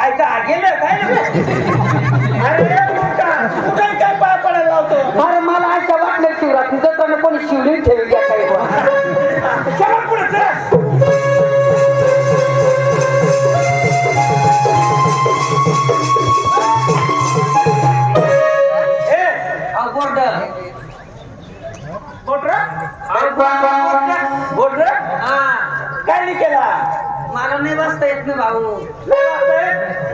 ऐका गेलं काय ना अरे कुठे काय पाय पडायला लावतो. अरे मला असं वाटलं शिवरात्री जत्राने कोणी शिवलिंग ठेवी घ्या काही चला पुढे चला. काय केला मला नाही बसता येत ना भाऊ.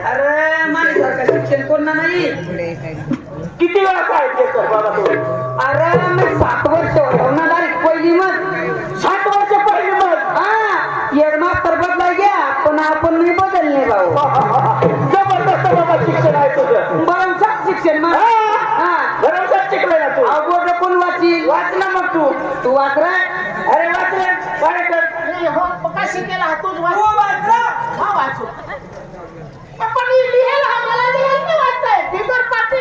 अरे माझ्यासारखं शिक्षण कोणा नाही. किती वेळा काय कर बाबा तू. अरे मी 7 वर्ष होणार डायरेक्ट पहिली मग 7 वर्ष पहिली मग. हा येड मास्तर बदला घ्या पण आपण नाही बदलणे भाऊ. जबरदस्त बाबा शिक्षण आहे तुझं. भरमसाठ शिक्षण मग. भरमसाठ शिकलाय ना तू. अवघड कोण वाचील. वाचला मग तू वाच रे. अरे वाचलं काय कर कशी केला तूच वाच. तू वाचला हा वाचू पण लिहायला मला लिहायला नाही वाचताय बिगर पाठी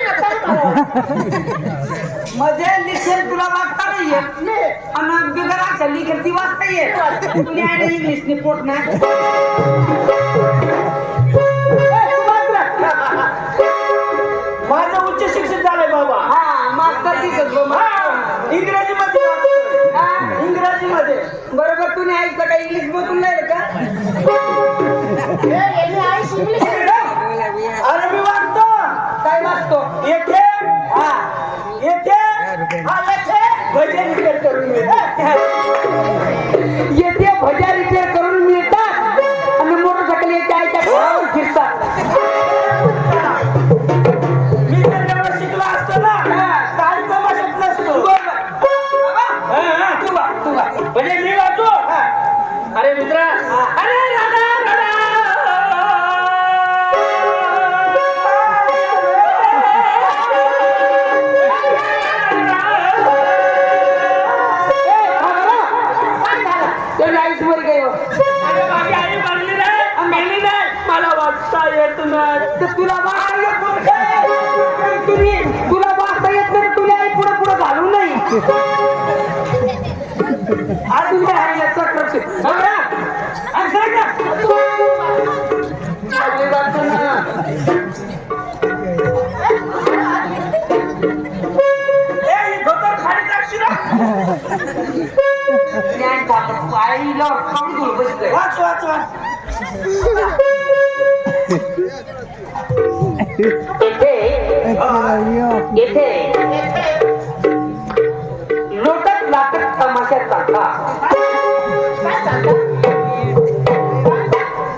म्हणजे लिखेल तुला वाचता नाही येत आणि बिगर अशा लिखेल ती वाचता येत. तुम्ही आणि इंग्लिशने पोट ना. माझं उच्च शिक्षण झालंय बाबा. हा मास्तर दिसत इंग्रजी मध्ये इंग्रजी मध्ये. बरोबर तुम्ही ऐकलं का इंग्लिश मधून नाही का. इंग्लिश अरे मी वाचतो. काय वाचतो. येथे येथे भजन रिपेअर करून मिळतात. येथे भज्या रिपेअर करून मिळतात आणि मोटरसायकल येते आयच्या घरावर फिरतात. मी जर एवढं शिकला असतो ना काही तमाशात नसतो. म्हणजे मी वाचू. अरे मित्रा अरे राधा राधा मला वाचता येत नाही. तुला वाचता येत नाही. तुला वाचता येत नाही तुला आई पुढे पुढे घालू नाही. अरे तुझ्या आईला चक्रवर्ती आईला कमी दूर बसतोय. वाच वाच वाच. येथे लोटत लाटत तमाशा चालतात.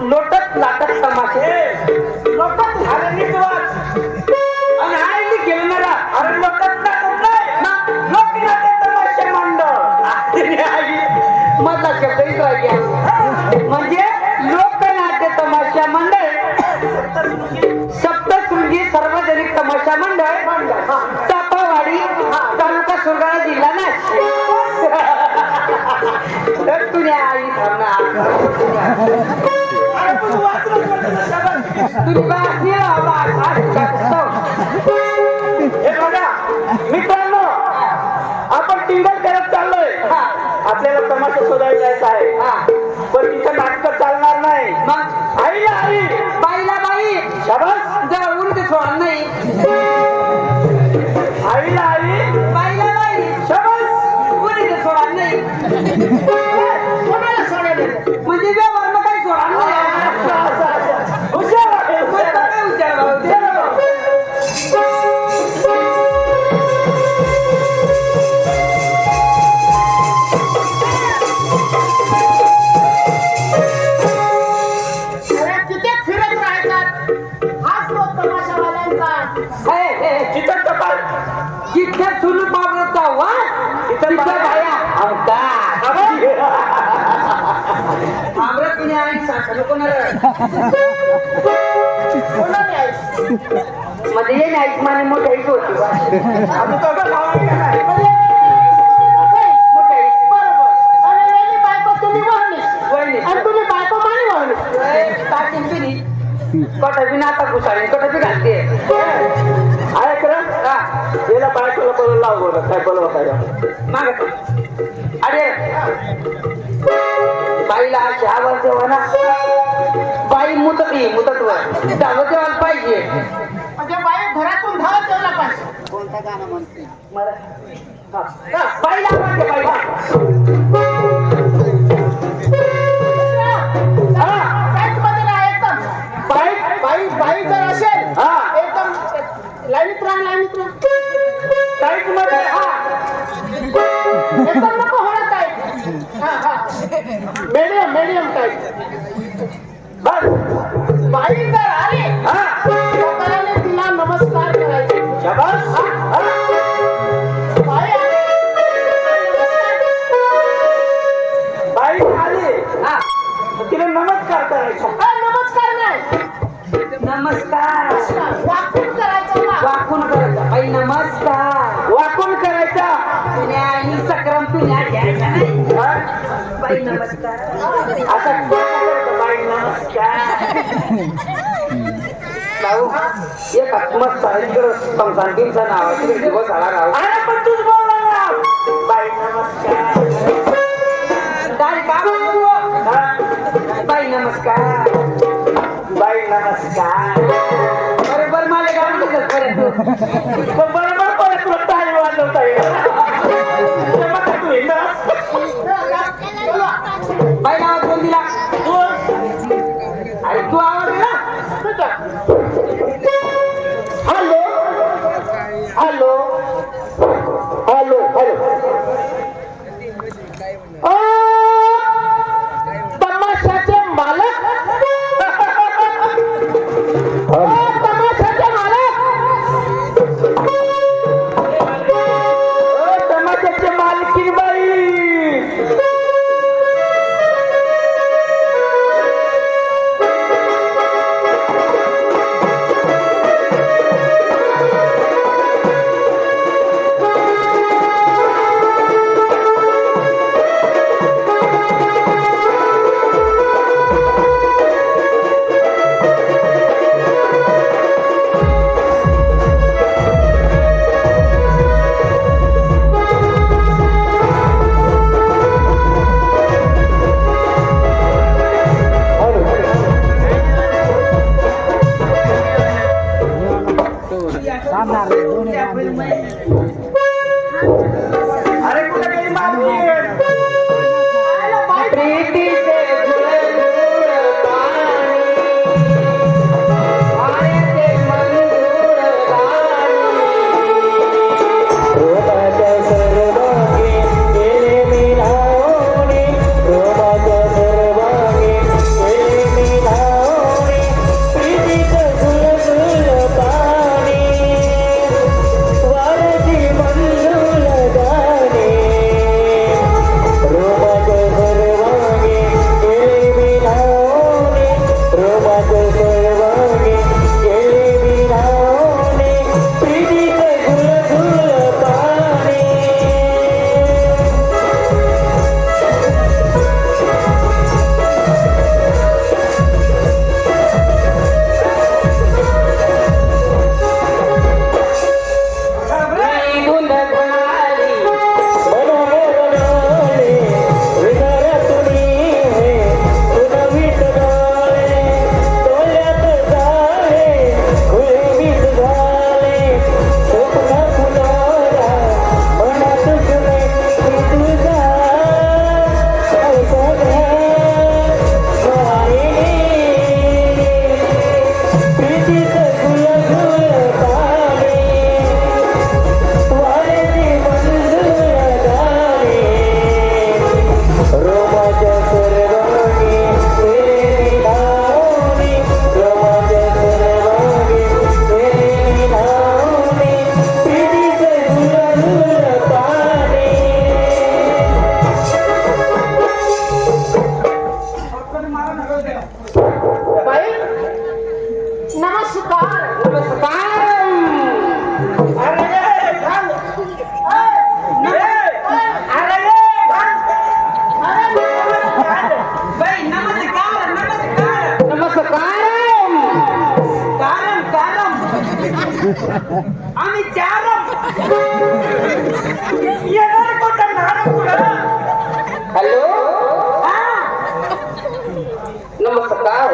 लोटत लाटत तमाशे लोटत अरे नीट वाच. आणि आईने खेळणारा अरे लोटत नाटत नाही लोकनाट्य तमाशा मंडळ. मधला शब्द इथं आहे. म्हणजे लोकनाट्य तमाशा मंडळ सप्तशृंगी सार्वजनिक तमाशा मंडळ चापावाडी तालुका सुरगाणा जिल्हा नाशिक. तर तुझ्या आई थांबणार अरे पण वाचलं तुम्ही हे बघा मित्रांनो आपण टिंगल करत चाललोय. आपल्याला तमाशा शोधायला जायचा आहे पण तिथं नाटक चालणार नाही. मग आईला आई बाईला बाई शाबास. जर उलट सोडणार नाही. आईला आई बाईला बाई शाबास. उलट सोडणार नाही. कोणाला सोडायला म्हणजे व्यवहार मग काही सोडणार नाही. हुशार आहे. मग काय विचार तिथे फिरत राहतात. हाच तो तमाशावाल्यांचा. चिकन कपाल जिथे सुरू पावलाचा वास तिथं बाया अवतार. आमरत कुणी आणि साखर कोणाला कोणाला मध्ये ये नाही माने मोठ्याच होती. आम्ही तो भावना काय बायको तुम्ही वळली आणि तुम्ही बायको मानी वळली. कटा बी नाता घुसाळी कटा बी घालते. आहे खरं याला बायकोला बोलून लाव बोलत काय बोलव काय माग अरे बाईला अशी आवाज जेव्हा ना बाई मुदतवर धावत जेवायला पाहिजे. म्हणजे बाई घरातून धावत जेवला पाहिजे. कोणतं गाणं म्हणते? बाईला आवडते बाईला. टाईटमध्ये राहा एकदम. बाई जर असेल हा. एकदम लाईनीत राहा. टाईट मध्ये एकदम नको होणार टाईट. Medium tight. बस. बाई जर आली स्वतःने तिला नमस्कार करायचे. शाबास. बाई आली बाई आली तिला नमस्कार करायचा. नमस्कार नाही नमस्कार वाकून करायचं ना. वाकून करायचा. बाई नमस्कार. वाकून करायचा. पिण्या आणि सकरम पिण्या घ्यायचा नाही. हा? बाई नमस्कार. आता बाई नमस्कार. भाऊ एक मस्त संसांतीचं नाव आहे. दिवस आला राहू. अरे पण तूच बोलला ना. बाई नमस्कार. काय काम हा? बाई नमस्कार. बाई नमस्कार. बरोबर मला गाणं कसं करत पण बरोबर परत तुला टाळी वाजवता येईल. तेव्हा काय तू येणार? बाई नावात कोण दिला? तू अरे तू आवाज दिला. Hello hello hello hello. तमाशाचे मालक. तमाशाचे मालक. टमाट्याचे मालकीन बाई. अरे कुठे गेली मालकीन? प्रीतीचे गुळगुळ पाणी, मायेचे मंजूळ गाणी. रोमाच्या सर्वांगी गेले मी धावणे. रोमाच्या सर्वांगी गेले मी धावणे. प्रीतीचं गुलगुल पाणी, वाऱ्याची मंजूळ गाणे. रोमाच्या सर्वांगी गेले मी धावणे. रोमाच्या सर्वांगी गेले मी धावणे. प्रीतीचं गुलगुल पाणी. मी धुंद घाली मनोरणाले विचारतुनी हे पुनवीत झाले. डोळ्यात झाले खुळवीत झाले. स्वप्न फुलाला मनात जुने मी तुझा सगळ्या मायेने. प्रीतीचं गुलगुल पाणी, वाऱ्याची मंजूळ गाणी. रोमाच्या सर्वांगी गेले मी धावणे. रोमाच्या सर्वांगी गेले मी धावणे. प्रीतीचं गुलगुल पाणी. बाई नमस्कार. अरे घाल. बाई नमस्कार नमस्कार नमस्कार. कारम कारम आम्ही चारम. येणार कोणतं नारळ पुढं? हॅलो नमस्कार.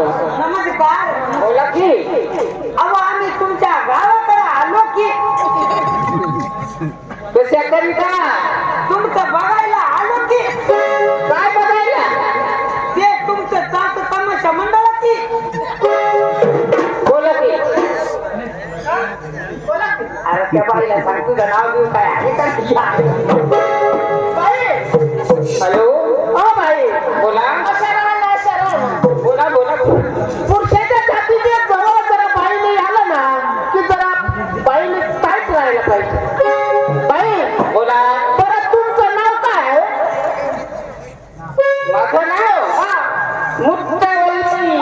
की अहो आम्ही तुमच्या गावाकडे आलो की कशा करिता तुमचं बघायला आलो की काय बघायला ते तुमचं चाट तमाशा मंडळ की बोला की बोला की. अरे त्या बाईला सांग तुझं नाव देऊ काय आहे का बाई, हॅलो हो बाई बोला अशा राहा, अशा राहा. बोला बोला बोला पुरुषाच्या जातीचे जवळ जरा बाई नाही आलं ना की जरा बाईने टाईट राहायला पाहिजे. बाई बोला बरं तुमचं नाव काय आहे? माझं नाव मुक्तावल्ली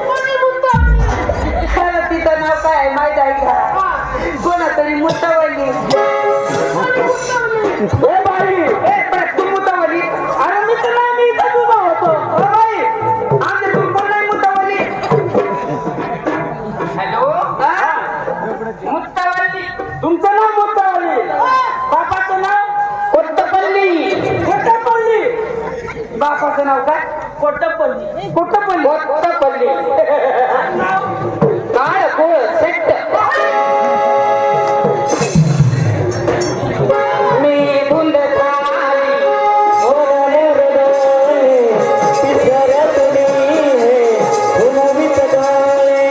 कोणी म्हणतो? खरं तिचं नाव काय आहे माहित आहे का कोणातरी मुतावली कोणी म्हणतो? ए बाई ए पण तू मुतावली अरे मी तर नाही मी इथं उभा होतो ओ बाई आमच्या तुमचं नाही मुतावली हॅलो मुतावली तुमचं नाव मुक्तावली बापाचं नाव कोट्टपल्ली कोट्टपल्ली बापाचं नाव काय कोट्टपल्ली कोट्टपल्ली कोट्टपल्ली काय सेट मी धुंद खाली ओरले हृदय पिसरत मी उलवित गाले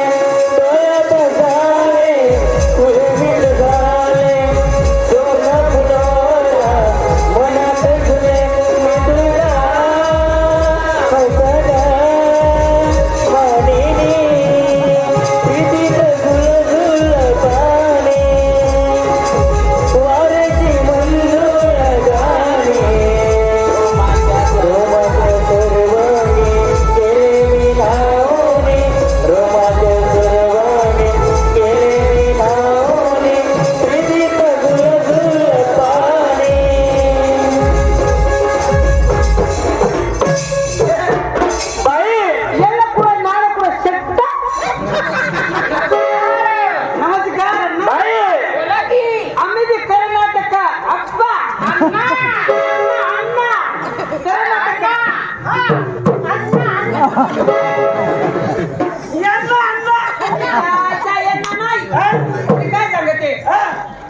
डोळ्यात झाले उलवित झाले सोनं फुलवला मनात तुझे मधुरा हसला वाणीने प्रीतीत झुलझुल पाने वाऱ्याची मंजूळ गाणे रोमाच्या सर्वांनी केले मी नावने रोमाच्या सर्वांनी केले मी नावने प्रीतीत झुलझुल पाने बाई याला पुढे नाळ पुढे शेट्ट नमस्कार बाई बोला की. आम्ही बी कर्नाटक अप्पा अण्णा, अण्णा कर्नाटक हा, अण्णा, अण्णा. यांना अण्णा अच्छा, यांना नाही ते काय सांगते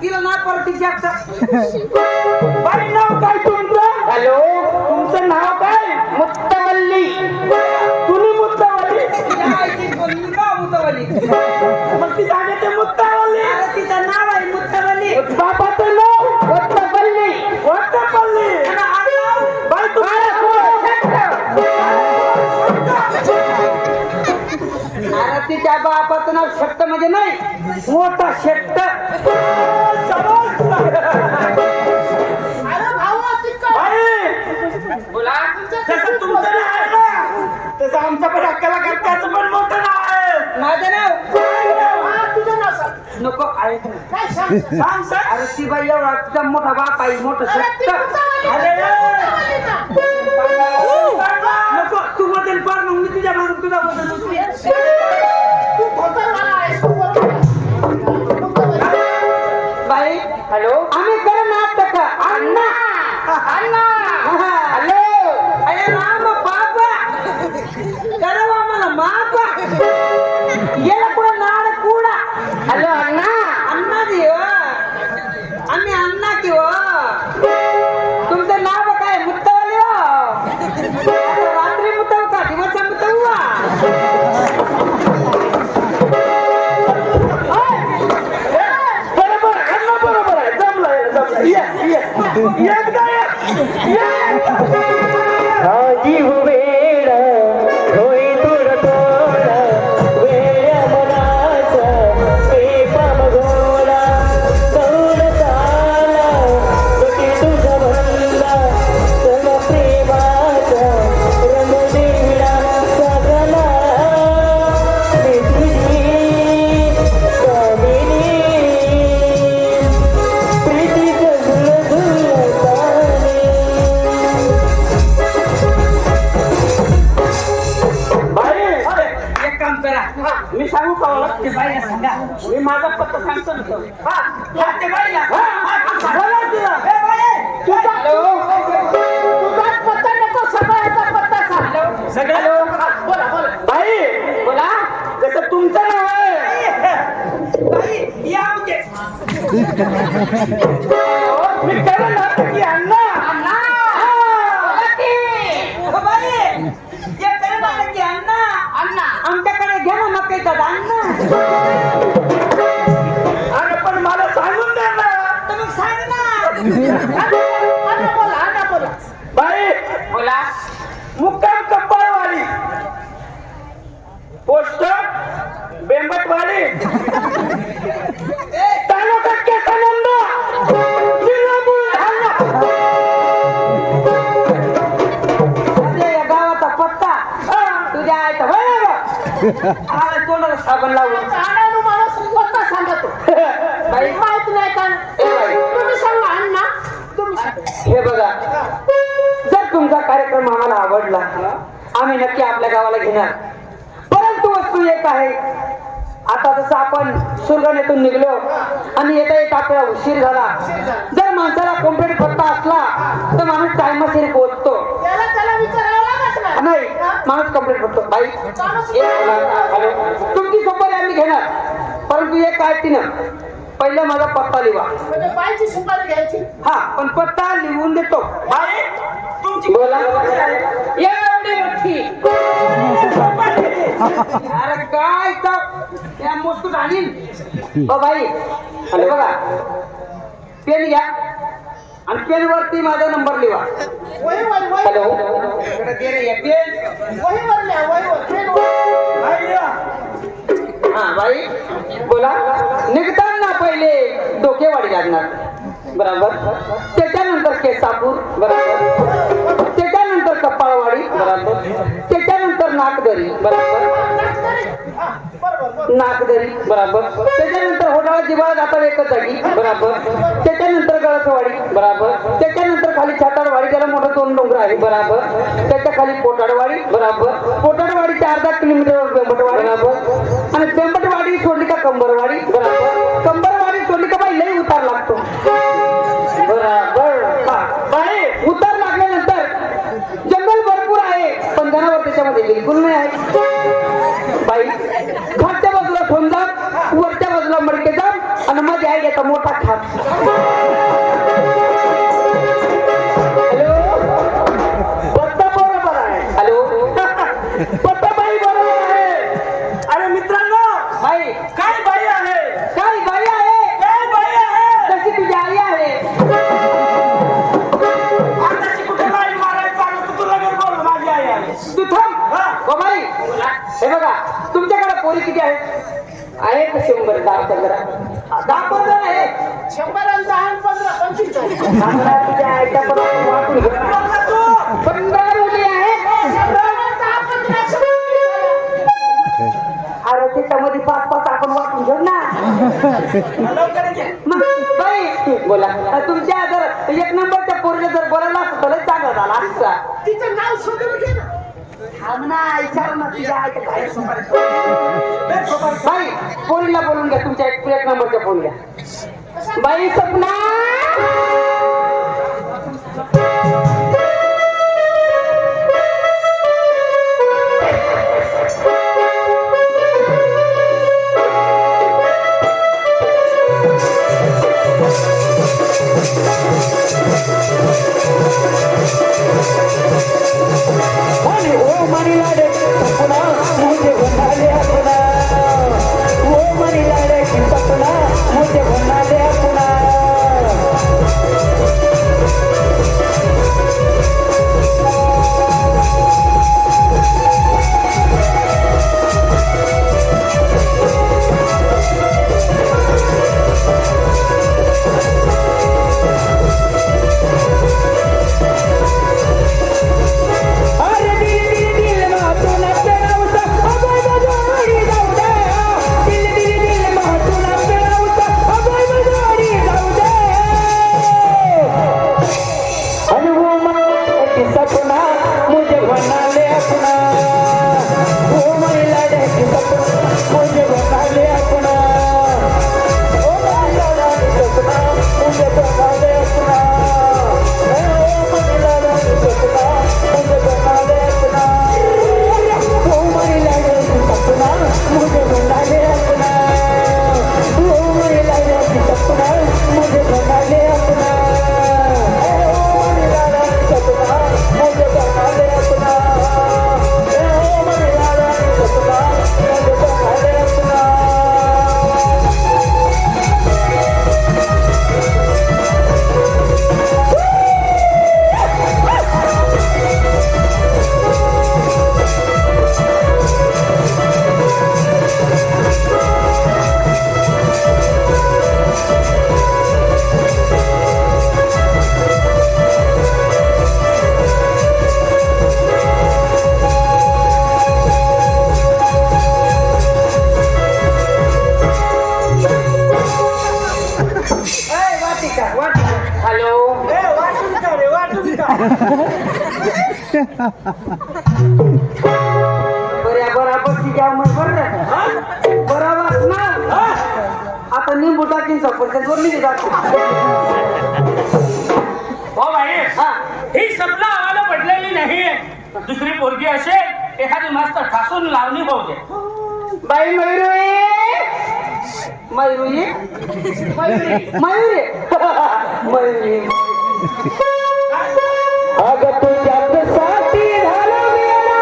तिला ना परत विचारत बाई नाव काय तुमचं हॅलो तुमचं नाव काय मुक्तावल्ली तुम्ही मुक्तावल्ली मुतावली मग ती सांगते मुक्तावल्ली तिचं नाव आहे मुतावली बापाचं नाव कोट्टपल्ली कोट्टपल्ली बाई तुम्हाला अरे तिच्या बापाचं नाव शेट्ट म्हणजे नाही मोठा शेट्ट अरे भाऊ, तिकडं. बाई बोला जसं तुमचं नाव आहे ना तसं आमचं पण अक्कला करताचं पण मोठं नाव आहे माझं नाव हा, तुझं नाव सांग. नको ऐक ना. काय सांग? सांग सांग अरे ती बाई एवढा तुझा मोठा बाप आहे मोठं अरे ती शेट्ट मुतावली. अरे मुतावली ना. नको तू बदल पार मग मी तुझ्या मागून तुझा बदल उचली. तू धोतरवाला आहेस, तू बरोबर आहे. मुतावली. बाई हॅलो आम्ही कर्नाटक अण्णा अण्णा. हॅलो अरे राम बाबा करावा मला माप याला पुढे नाड कुडा हॅलो अण्णा अण्णा देव आम्ही अण्णा किंव तुमचं नाव काय मुत्तवली हो रात्री मुतव का दिवस मुतव बरोबर अण्णा बरोबर आहे जमलं जमलं ये एकदा जीव वेळ होई दूर तोड वेळ मनाचा पेपम गोळा दौड चाला तुझी तुझा भरला सग प्रेमाचा रंग दिला सगला मी तुझी कामिनी प्रीतीचं झुलझुल पाणी एक काम करा मी सांगू का मला? ते बाईला सांगा मी माझा पत्ता सांगतो ना तो. हा ते बाईला बोला तिला. ए बाई तुझा पत्ता नको, सगळ्याचा पत्ता सांग. सगळं बोला बोला. बाई मी त्याला नाटक की अण्णा अण्णा बाई ये करे मला की अण्णा अण्णा आमच्याकडे घे ना मकाईचा अण्णा अरे पण मला सांगून द्या ना तर मग सांग ना अण्णा बोला बाई बोला मुक्काम कप्पाळवाडी पोस्ट बेंबटवाडी तालुका केसानंद जिल्हा बुलढाणा. अरे या गावाचा पत्ता तुझ्या आयचा होय ना गं? अरे तोंडाला साबण लावून अण्णा मला स्वतः सांगतो बाई माहित नाही का तुम्ही सांगा अण्णा तुम्ही सांगा. हे बघा जर तुमचा कार्यक्रम आम्हाला आवडला आम्ही नक्की आपल्या गावाला घेणार परंतु वस्तू एक आहे आता जसं आपण सुरगाण्यातून निघलो आणि येता येता आपल्याला उशीर झाला जर माणसाला कम्प्लीट पत्ता असला तर माणूस टाइमशीर पोहोचतो त्याला विचारावं लागत नाही. नाही माणूस कम्प्लीट करतो बाई हॅलो तुमची सुपारी आम्ही घेणार परंतु एक काय तिनं पहिलं माझा पत्ता लिहा म्हणजे बाईची सुपारी घ्यायची हा पण पत्ता लिहून देतो बाई तुमची बोला एवढी मोठी अरे काय तर त्या मजकूत आणीन ओ बाई अरे बघा पेन घ्या आणि पेन वरती माझा नंबर लिहा वहीवर हॅलो इकडे दे रे हे पेन वहीवर लिहा वहीवर बाई या. हा बाई बोला निघताना पहिले डोकेवाडी लागणार बरोबर त्याच्यानंतर केसापूर बरोबर त्याच्यानंतर कपाळवाडी बरोबर त्याच्यानंतर नागदरी बरोबर नागदरी बरोबर त्याच्यानंतर होडाळा जिवाळा जातात एकच जागी बरोबर त्याच्यानंतर गळसवाडी बरोबर त्याच्यानंतर खाली छाताडवाडी त्याला मोठं 2 डोंगर आहे बरोबर त्याच्या खाली पोटाडवाडी बरोबर पोटाडवाडीच्या अर्धा किलोमीटरवर बेंबटवाडी बरोबर आणि बेंबटवाडी सोडली का कंबरवाडी बरोबर कंबरवाडी सोडली का बाई लई उतार लागतो बरोबर बाई उतार लागल्यानंतर जंगल भरपूर आहे पण जनावर त्याच्यामध्ये बिलकुल नाही आहे बाई खालच्या बाजूला सोनजाम वरच्या बाजूला मडके जाम आणि मध्ये आहे याचा मोठा खात हॅलो पत्ता बरोबर आहे हॅलो पत्ता बाई बरोबर आहे. अरे मित्रांनो बाई काय बाई आहे काय बाई आहे काय बाई आहे तशी तुझी आई आहे आताची कुठे बाई मारायला चालू तर तुला लगेच बोल माझी आई आहे तू थांब हा. हो बाई हे बघा तुमच्याकडे पोरी किती आहेत 100 10 15 आहे 100 आणि 10 आणि 15 25 आम्हाला तुझ्या आईच्या पण वाटून घे. बोल तू 15 मुली आहेत अरे त्याच्यामध्ये 5 आपण वाटून घेऊ ना लवकर ये. मग बाई बोला तुमच्या जर 1 नंबरच्या पोरीला जर बोलायला असतं तर लय चांगला झाला असता तिचं नाव शोधून घे ना थांब ना विचार ना तुझ्या आईच्या बाहेर बाई पोरीला बोलून घ्या तुमच्या 1 नंबरच्या पोरीला बाई सपना आणि ओ मनी लाडे सपना मुझे बना दे अपना ओ मनी लाडे की सपना मुझे बना दे अपना बराबर तिच्या मग बरोबर ना आता निंबू टाकीन सफरचंद वर निघे जातो हो बाई हा ही सपना आम्हाला पडलेली नाही दुसरी पोरगी असेल एखादी मस्त ठासून लावणी होऊ दे बाई मयुरी मयुरी मयुरी मयुरी अगं तुझ्यासाठी झालं वेडा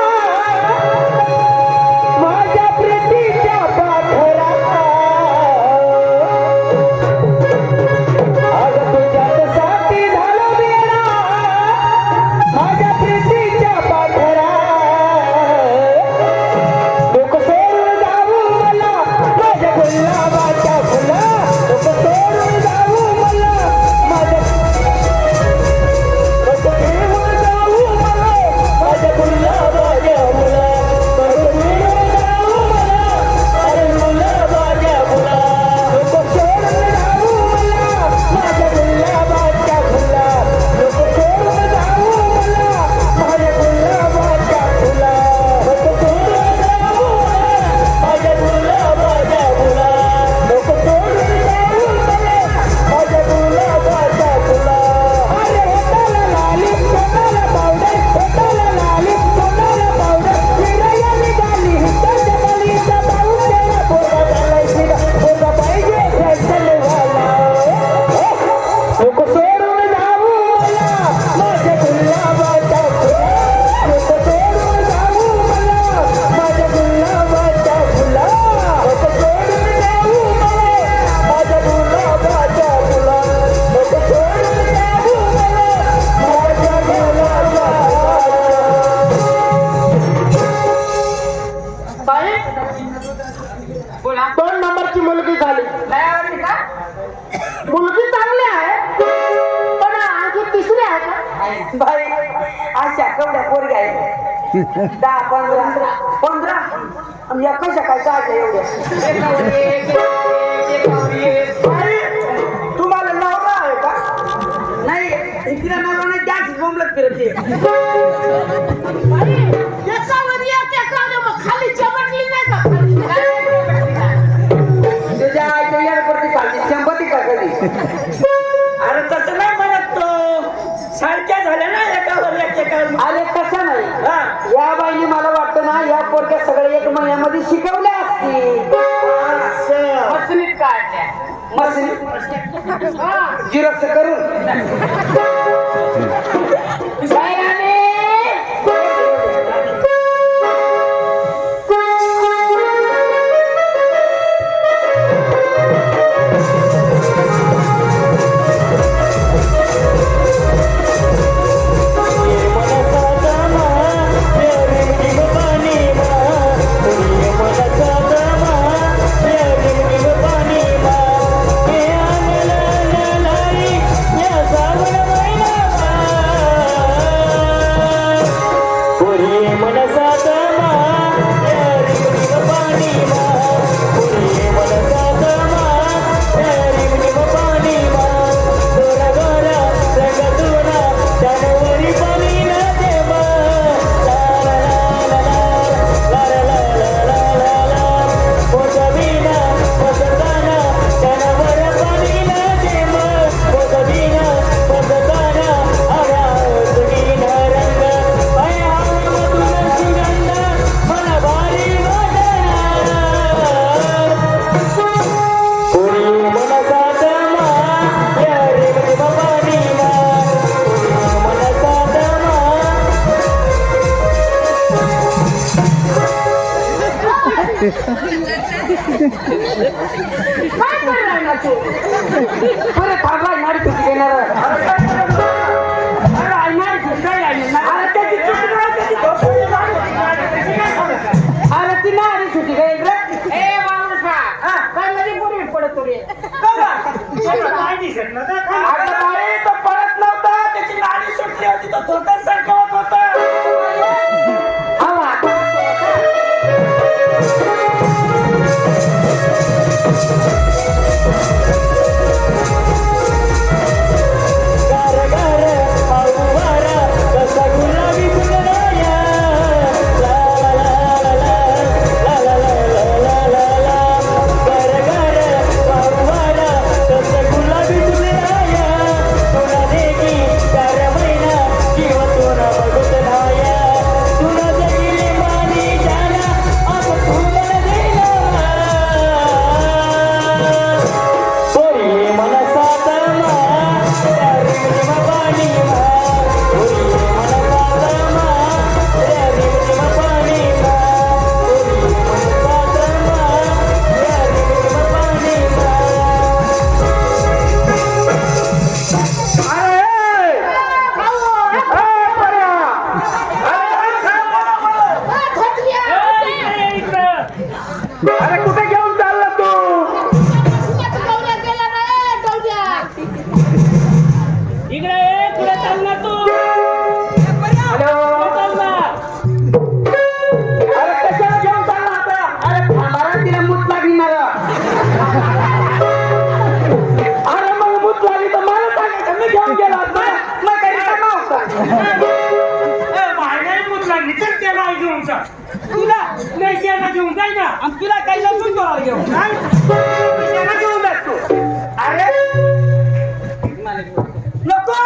माझ्या प्रीतीच्या पाठरा अगं तुझ्यासाठी झालं वेडा माझ्या प्रीतीच्या पाठरा लोक सोडून जाऊ मला माझ्या गुलाबाच्या फुला लोक सोडून जाऊ मला माझ्या बोला 2 नंबरची मुलगी झाली नाही आवडली का मुलगी चांगली आहे पण आणखी तिसरी आहे का बाई अशा केवढ्या पोरग्या आहेत 10-15 आणि एका सकाळच्या आठ एवढ्या तुम्हाला नवरा आहे का नाही इकडे नवरा नाही त्याच बोंबलत फिरते एकावर एक एकावर मग खाली चमटली नाही का खाली? तुझ्या आईच्या याडपरती खालची चंपती का कधी अरे तसं नाही म्हणत तो सारख्या झाल्या ना एकावर एक एकावर अरे कसं नाही हा. या बाईने मला वाटतं ना या पोरक्या सगळ्या 1 महिन्यामध्ये शिकवल्या असतील असं. मसनीत काढल्या मशीन झिरोक्स करून बायाने काय करणार ना तू बरं थांबा नाडी सुट्टी घेणार अरे ऐणार सुद्धा ऐणार अरे त्याची चुकी नाही, त्याची चुकी नाही. अरे ती नाडी सुट्टी घेईल रे ए बाबूसा काय मध्ये पुढे पडतो रे नाही दिसत ना अगं बाई, तो पडत नव्हता त्याची नाडी सुटली होती तो धोतर सरकवत होता हवा गार गार पाऊवारा अरे कुठे घेऊन चालला तू गौऱ्या गेला रे गौऱ्या इकडे ये, कुठे चालला तू हॅलो अरे कशाला घेऊन चालला आता अरे थांबारा तिला मूत लागली मला अरे मग मूत लागली तर मला सांगायचं मी घेऊन गेला असता. मग काही रिकामा होता तुला नाही त्यांना घेऊन जाय ना आणि तुला काही लसूण तोडायला घेऊन त्यांना घेऊन जात तू अरे नको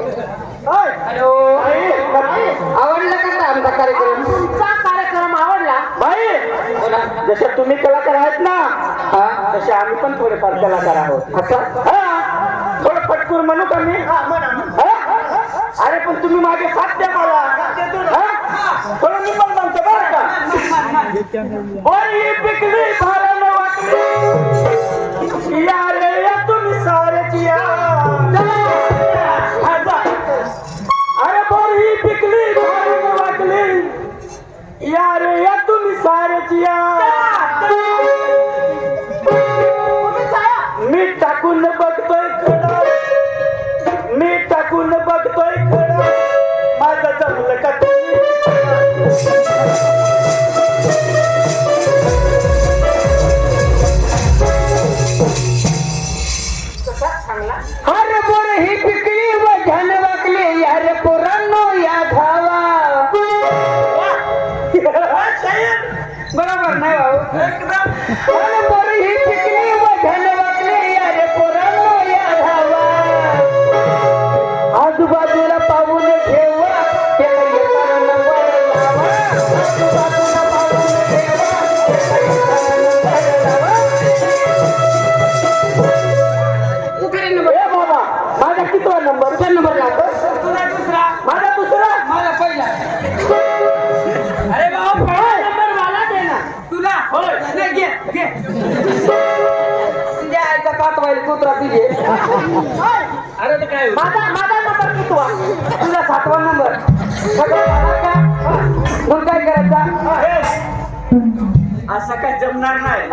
हॅलो आवडला का आमचा कार्यक्रम तुमचा कार्यक्रम आवडला भाई बोला जसे तुम्ही कलाकार आहेत ना हा तसे आम्ही पण थोडेफार कलाकार आहोत असं हा थोडं पटकून म्हणू का मी हा? अरे पण तुम्ही माझे साथ द्या मला हा? थोडं मी पण म्हणतो बरं का बरी पिकली भारण वाटली या रे या तुम्ही साऱ्याची या हा, जा. अरे बरी पिकली भारण वाटली या रे या तुम्ही साऱ्याची या कुठे जाया मी टाकून बघतोय खडा मी टाकून बघतोय खडा माझं जमलं का अरे बोर ही पिकली व धन वाकले यार पोरांनो या धावा बरोबर नाही भाऊ अरे बोर ही पिकली व धन वाकले यार पोरांनो या धावा आजूबाजूला पाहून ठेवा त्याला येताना नंबर लावा आजूबाजूला पाहून ठेवा त्याला येताना नंबर लावा कुठे नंबर ए बाबा माझा कितवा नंबर कुठे नंबर लागतो तुला दुसरा माझा दुसरा मला पहिला अरे बाबा पहिला नंबर मला दे ना तुला होय नाही घे घे तुझ्या आईचा कातवायला कुत्रा तुझे अरे ते काय माझा नंबर कितवा तुझा 7वा नंबर सगळं झाला का मग काय करायचा असा काय जमणार नाही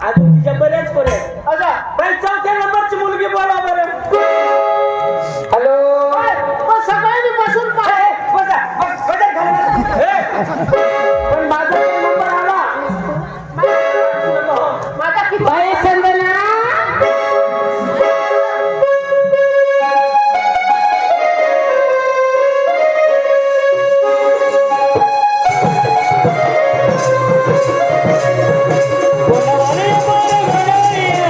अजून तिच्या बऱ्याच पर्यंत अजा पण चौथ्या नंबरची मुलगी बोला बरं हॅलो पण सगळ्यांनी बसून पाहे बसा बसा घाल पण माझा नंबर आला माझा किती बाई चंदना बोलावाले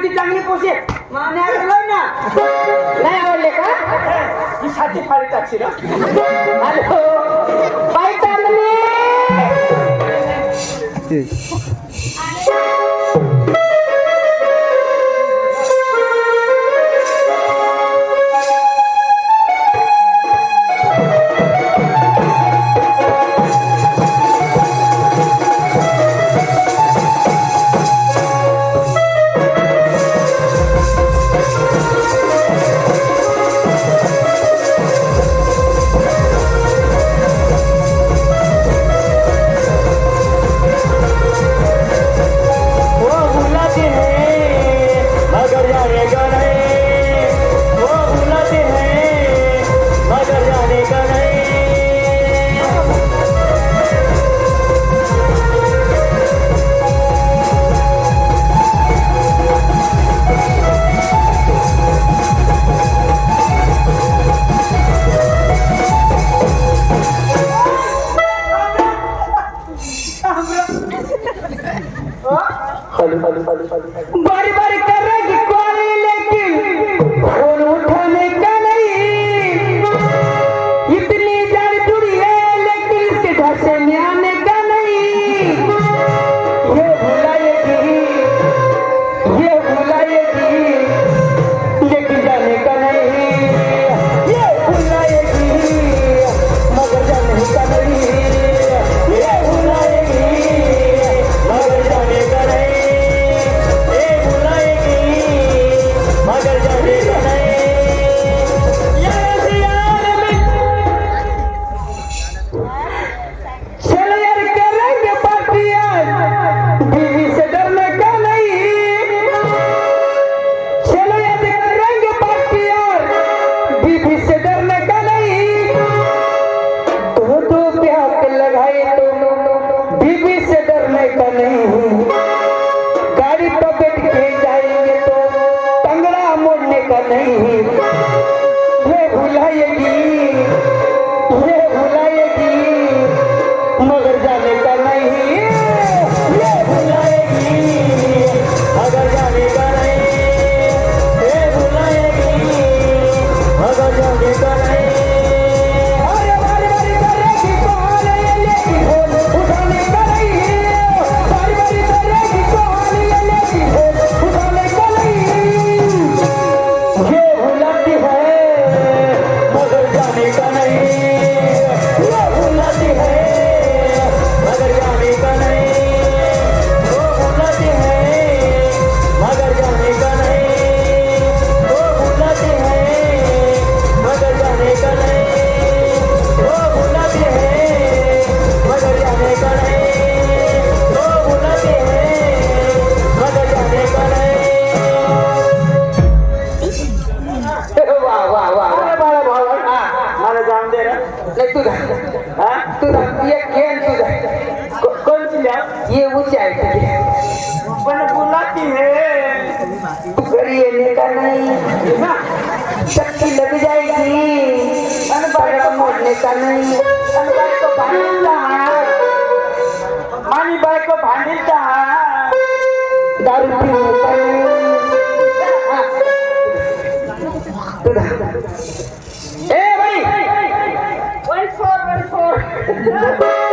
ती चांगली पोसे माने आलोय ना नाही आवडले का ही छाती फाडी टाकशील हं? हॅलो बाई चालली वो बुलाते हैं मगर जाने का नहीं, वो बुलाते हैं मगर जाने का नहीं। बारी बारी करेगी कॉल लेकिन फोन उठाने का नहीं इतनी जान जुड़ी है लेकिन इसके ढांचे में आने का नहीं ये भुलाएगी लेकिन जाने का नहीं ये भुलाएगी मगर जाने का नहीं ये भुलाएगी मगर जाने का नहीं, ये बुलाएगी मगर जाने का नहीं। चलो यार करेंगे पार्टी आज बीवी से डरने का नहीं चलो यार करेंगे पार्टी आज बीवी से डरने का नहीं तो प्यार लगाए तो बीवी से डरने का नहीं गाड़ी पर बैठ के जाएंगे तो टंगड़ा मोड़ने का नहीं ये भुलाएगी मगर जाने का नहीं ये भुलाएगी मगर जाने का नहीं, ये बुलाएगी मगर जाने का नहीं। अरे बारी बारी करेगी कॉल लेगी फोन उठाने का नहीं बारी बारी करेगी कॉल लेगी फोन उठाने का नहीं ये भुलाती है मगर जाने का नहीं, ये भुलाती है मगर जाने का नहीं, वो बुलाते हैं मगर जाने का नहीं, वो बुलाते हैं मगर जाने का नहीं, वो बुलाते हैं मगर जाने का नहीं, वो बुलाते हैं मगर जाने का नहीं। वाह वाह वाह अरे बाळा भाऊ, मला जाऊन दे रे. नाही तुझा हा? तुझा एक घेन तुझा कोणती लिहा? ये ऊंची आहे तुझी पण बुलाती है. तू घरी येणे का नाही शक्ती लग जाएगी आणि बागडा मोडणे का नाही आणि बायको भांडील दहा. आणि बायको भांडील दहा. दारू पिऊ का नाही हा. तुझा ए बाई 14 14